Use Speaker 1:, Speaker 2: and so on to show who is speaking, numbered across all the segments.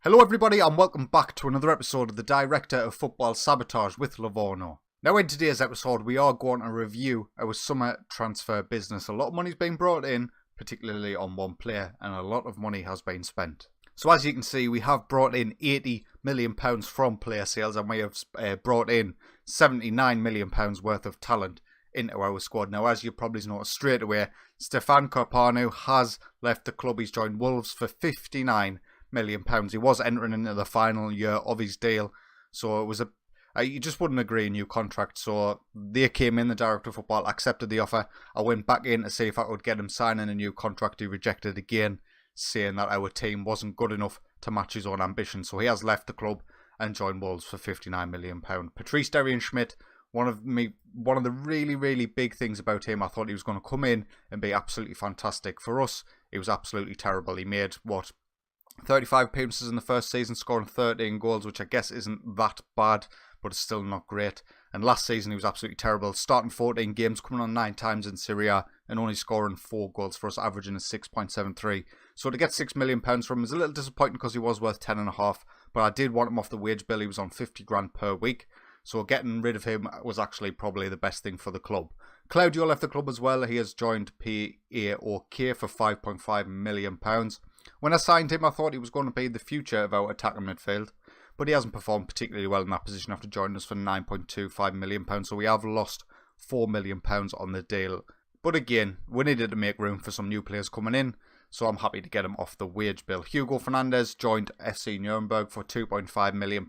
Speaker 1: Hello everybody and welcome back to another episode of the Director of Football Sabotage with Livorno. Now in today's episode we are going to review our summer transfer business. A lot of money's been brought in, particularly on one player, and a lot of money has been spent. So as you can see, we have brought in £80 million from player sales and we have brought in £79 million worth of talent into our squad. Now as you probably noticed straight away, Stefan Carpanu has left the club. He's joined Wolves for £59 million. He was entering into the final year of his deal, so it was you just wouldn't agree a new contract. So they came in, the director of football accepted the offer. I went back in to see if I could get him signing a new contract. He rejected again, saying that our team wasn't good enough to match his own ambition. So he has left the club and joined Wolves for £59 million. Patrice Derrian-Schmidt, one of the really big things about him, I thought he was going to come in and be absolutely fantastic. For us, he was absolutely terrible. He made 35 appearances in the first season, scoring 13 goals, which I guess isn't that bad, but it's still not great. And last season he was absolutely terrible, starting 14 games, coming on 9 times in Serie A, and only scoring 4 goals for us, averaging a 6.73. So to get £6 million from him is a little disappointing because he was worth 10.5, but I did want him off the wage bill. He was on 50 grand per week, so getting rid of him was actually probably the best thing for the club. Claudio left the club as well. He has joined PAOK for £5.5 million. When I signed him, I thought he was going to be the future of our attacking midfield, but he hasn't performed particularly well in that position after joining us for £9.25 million, so we have lost £4 million on the deal. But again, we needed to make room for some new players coming in, so I'm happy to get him off the wage bill. Hugo Fernandez joined FC Nuremberg for £2.5 million.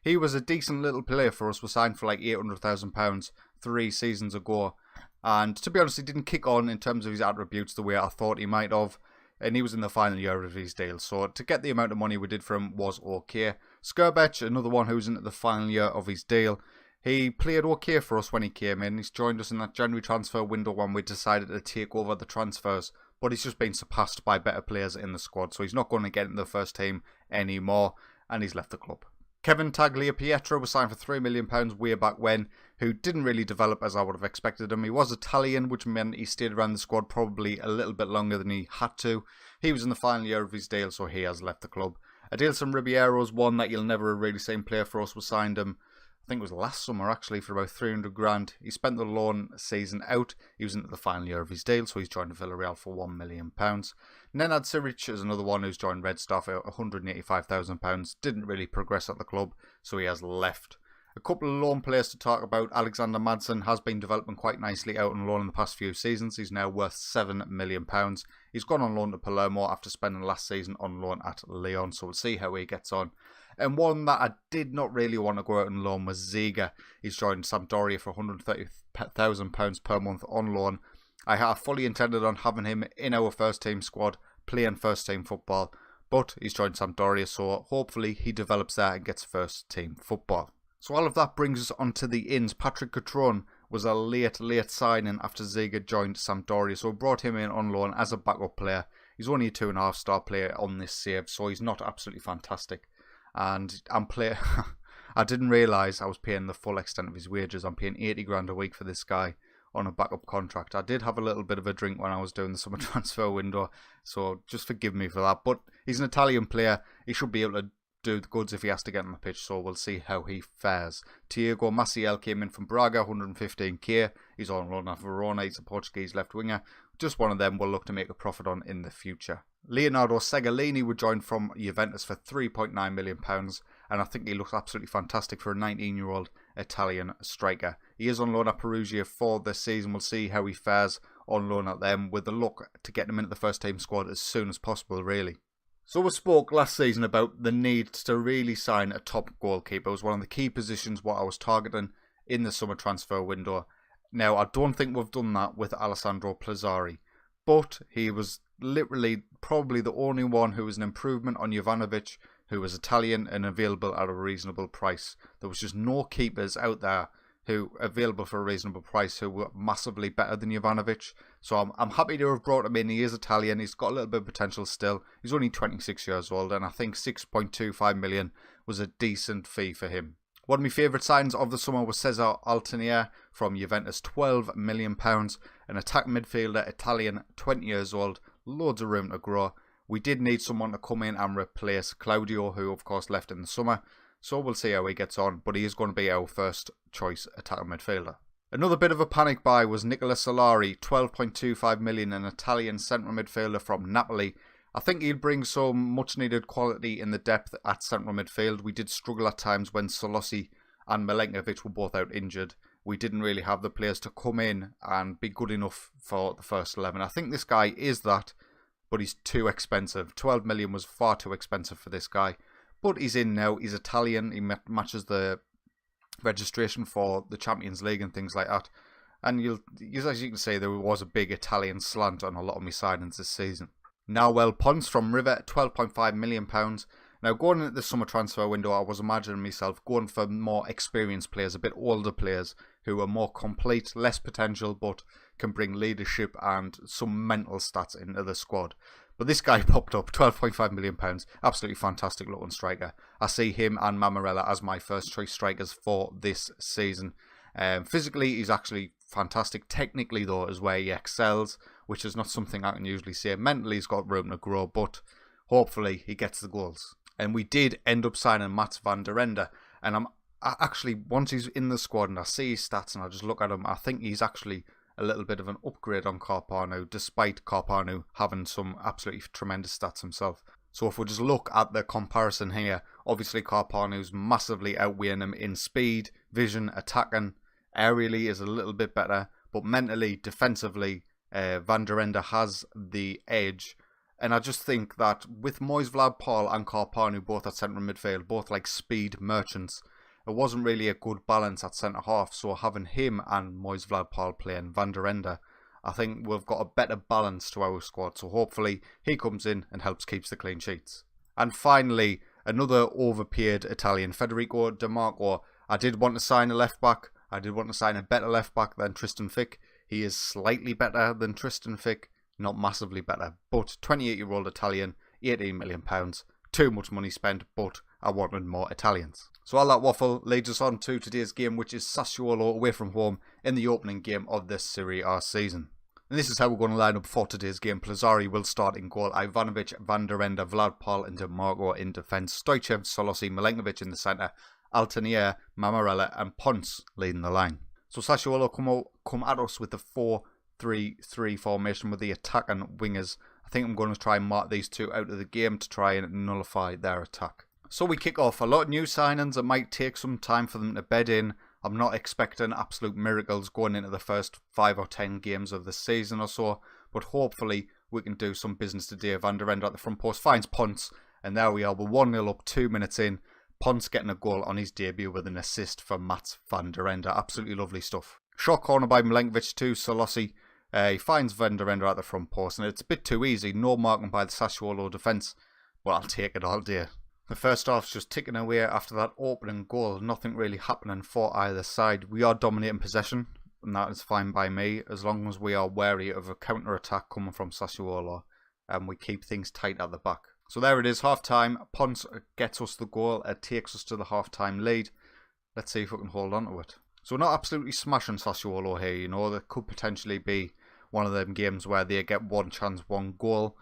Speaker 1: He was a decent little player for us. We signed for like £800,000 3 seasons ago, and to be honest, he didn't kick on in terms of his attributes the way I thought he might have. And he was in the final year of his deal, so to get the amount of money we did for him was okay. Skrbech, another one who's in the final year of his deal, he played okay for us when he came in. He's joined us in that January transfer window when we decided to take over the transfers, but he's just been surpassed by better players in the squad, so he's not going to get in the first team anymore, and he's left the club. Kevin Tagliapietro was signed for £3 million way back when, who didn't really develop as I would have expected him. He was Italian, which meant he stayed around the squad probably a little bit longer than he had to. He was in the final year of his deal, so he has left the club. Adilson Ribeiro's one that you'll never really see him play for us. We signed him, I think it was last summer actually, for about 300 grand. He spent the loan season out. He was into the final year of his deal, so he's joined Villarreal for £1 million. Nenad Siric is another one who's joined Red Star for £185,000. Didn't really progress at the club, so he has left. A couple of loan players to talk about. Alexander Madsen has been developing quite nicely out on loan in the past few seasons. He's now worth £7 million. He's gone on loan to Palermo after spending last season on loan at Lyon, so we'll see how he gets on. And one that I did not really want to go out on loan was Ziga. He's joined Sampdoria for £130,000 per month on loan. I have fully intended on having him in our first team squad, playing first team football, but he's joined Sampdoria, so hopefully he develops that and gets first team football. So all of that brings us on to the ins. Patrick Cutrone was a late signing after Ziga joined Sampdoria, so we brought him in on loan as a backup player. He's only a 2.5 star player on this save, so he's not absolutely fantastic. And I didn't realise I was paying the full extent of his wages. I'm paying 80 grand a week for this guy on a backup contract. I did have a little bit of a drink when I was doing the summer transfer window, so just forgive me for that. But he's an Italian player. He should be able to do the goods if he has to get on the pitch, so we'll see how he fares. Thiago Maciel came in from Braga, 115k. He's on loan at Verona. He's a Portuguese left winger. Just one of them we'll look to make a profit on in the future. Leonardo Segolini would join from Juventus for £3.9 million, and I think he looks absolutely fantastic for a 19-year-old Italian striker. He is on loan at Perugia for this season. We'll see how he fares on loan at them, with the look to get him into the first team squad as soon as possible, really. So we spoke last season about the need to really sign a top goalkeeper. It was one of the key positions what I was targeting in the summer transfer window. Now, I don't think we've done that with Alessandro Plazzari, but he was literally probably the only one who was an improvement on Jovanovic, who was Italian and available at a reasonable price. There was just no keepers out there who available for a reasonable price who were massively better than Jovanovic. So I'm happy to have brought him in. He is Italian. He's got a little bit of potential still. He's only 26 years old, and I think 6.25 million was a decent fee for him. One of my favourite signings of the summer was Cesar Altinier from Juventus, £12 million. An attack midfielder, Italian, 20 years old, loads of room to grow. We did need someone to come in and replace Claudio, who of course left in the summer. So we'll see how he gets on, but he is going to be our first choice attacking midfielder. Another bit of a panic buy was Nicola Solari, 12.25 million, an Italian central midfielder from Napoli. I think he'll bring some much needed quality in the depth at central midfield. We did struggle at times when Solossi and Milenkovic were both out injured. We didn't really have the players to come in and be good enough for the first 11. I think this guy is that, but he's too expensive. 12 million was far too expensive for this guy. But he's in now. He's Italian. He matches the registration for the Champions League and things like that. And as you can see, there was a big Italian slant on a lot of my signings this season. Nahuel Ponce from River, £12.5 million. Now, going into the summer transfer window, I was imagining myself going for more experienced players, a bit older players who are more complete, less potential, but can bring leadership and some mental stats into the squad. But this guy popped up, £12.5 million, absolutely fantastic looking striker. I see him and Mamarella as my first choice strikers for this season. Physically, he's actually fantastic. Technically, though, is where he excels, which is not something I can usually say. Mentally, he's got room to grow, but hopefully he gets the goals. And we did end up signing Mats van der Ende. And actually, once he's in the squad and I see his stats and I just look at him, I think he's actually a little bit of an upgrade on Carpano, despite Carpano having some absolutely tremendous stats himself. So if we just look at the comparison here, obviously Carpano's massively outweighing him in speed, vision, attacking. Aerially is a little bit better, but mentally, defensively, Van der Ende has the edge. And I just think that with Moise Vlad-Paul and Carpano both at central midfield, both like speed merchants, it wasn't really a good balance at centre half. So having him and Moise Vlad-Paul playing Van der Ende, I think we've got a better balance to our squad. So hopefully he comes in and helps keeps the clean sheets. And finally, another overpaid Italian, Federico Di Marco. I did want to sign a left back. I did want to sign a better left back than Tristan Fick. He is slightly better than Tristan Fick, not massively better. But 28-year-old Italian, £18 million. Too much money spent, but I wanted more Italians. So all that waffle leads us on to today's game, which is Sassuolo away from home in the opening game of this Serie A season. And this is how we're going to line up for today's game. Plazzari will start in goal. Ivanovic, Van der Ende, Vlad-Paul and Di Marco in defence. Stoichev, Solossi, Milenkovic in the centre. Altanier, Mamarella and Ponce leading the line. So Sassuolo come at us with the 4-3-3 formation with the attacking wingers. I think I'm going to try and mark these two out of the game to try and nullify their attack. So we kick off. A lot of new signings. It might take some time for them to bed in. I'm not expecting absolute miracles going into the first 5 or 10 games of the season or so. But hopefully we can do some business today. Van der Ende at the front post finds Ponce. And there we are. We're 1-0 up 2 minutes in. Ponce getting a goal on his debut with an assist for Mats van der Ende. Absolutely lovely stuff. Short corner by Milenkovic to Solossi. He finds Van der Ende at the front post. And it's a bit too easy. No marking by the Sassuolo defence. But I'll take it all day. The first half's just ticking away after that opening goal. Nothing really happening for either side. We are dominating possession, and that is fine by me, as long as we are wary of a counter-attack coming from Sassuolo, and we keep things tight at the back. So there it is, half-time. Ponce gets us the goal. It takes us to the half-time lead. Let's see if we can hold on to it. So we're not absolutely smashing Sassuolo here, you know. There could potentially be one of them games where they get one chance, one goal.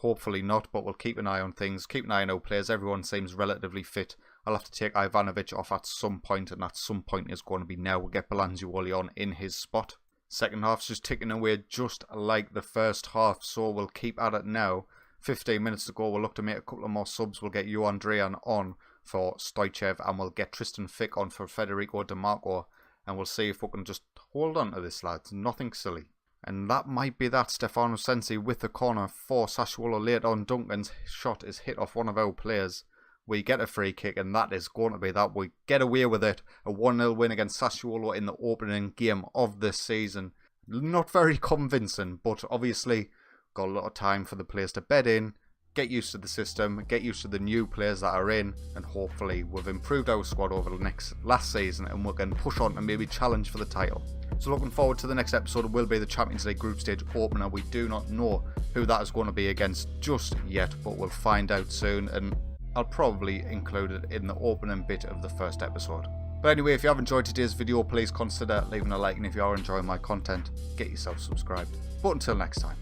Speaker 1: Hopefully not, but we'll keep an eye on things. Keep an eye on our players. Everyone seems relatively fit. I'll have to take Ivanovic off at some point, and at some point is going to be now. We'll get Belanzioli on in his spot. Second half's just ticking away just like the first half, so we'll keep at it now. 15 minutes to go. We'll look to make a couple of more subs. We'll get Johan Drean on for Stoichev, and we'll get Tristan Fick on for Federico Di Marco, and we'll see if we can just hold on to this, lads. Nothing silly. And that might be that. Stefano Sensi with the corner for Sassuolo later on. Duncan's shot is hit off one of our players. We get a free kick, and that is going to be that. We get away with it. A 1-0 win against Sassuolo in the opening game of this season. Not very convincing, but obviously got a lot of time for the players to bed in, get used to the system, get used to the new players that are in, and hopefully we've improved our squad over the last season, and we can push on and maybe challenge for the title. So looking forward to the next episode. It will be the Champions League group stage opener. We do not know who that is going to be against just yet, but we'll find out soon, and I'll probably include it in the opening bit of the first episode. But anyway, if you have enjoyed today's video, please consider leaving a like, and if you are enjoying my content, get yourself subscribed. But until next time,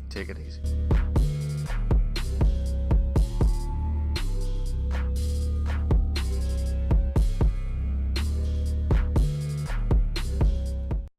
Speaker 1: take it easy.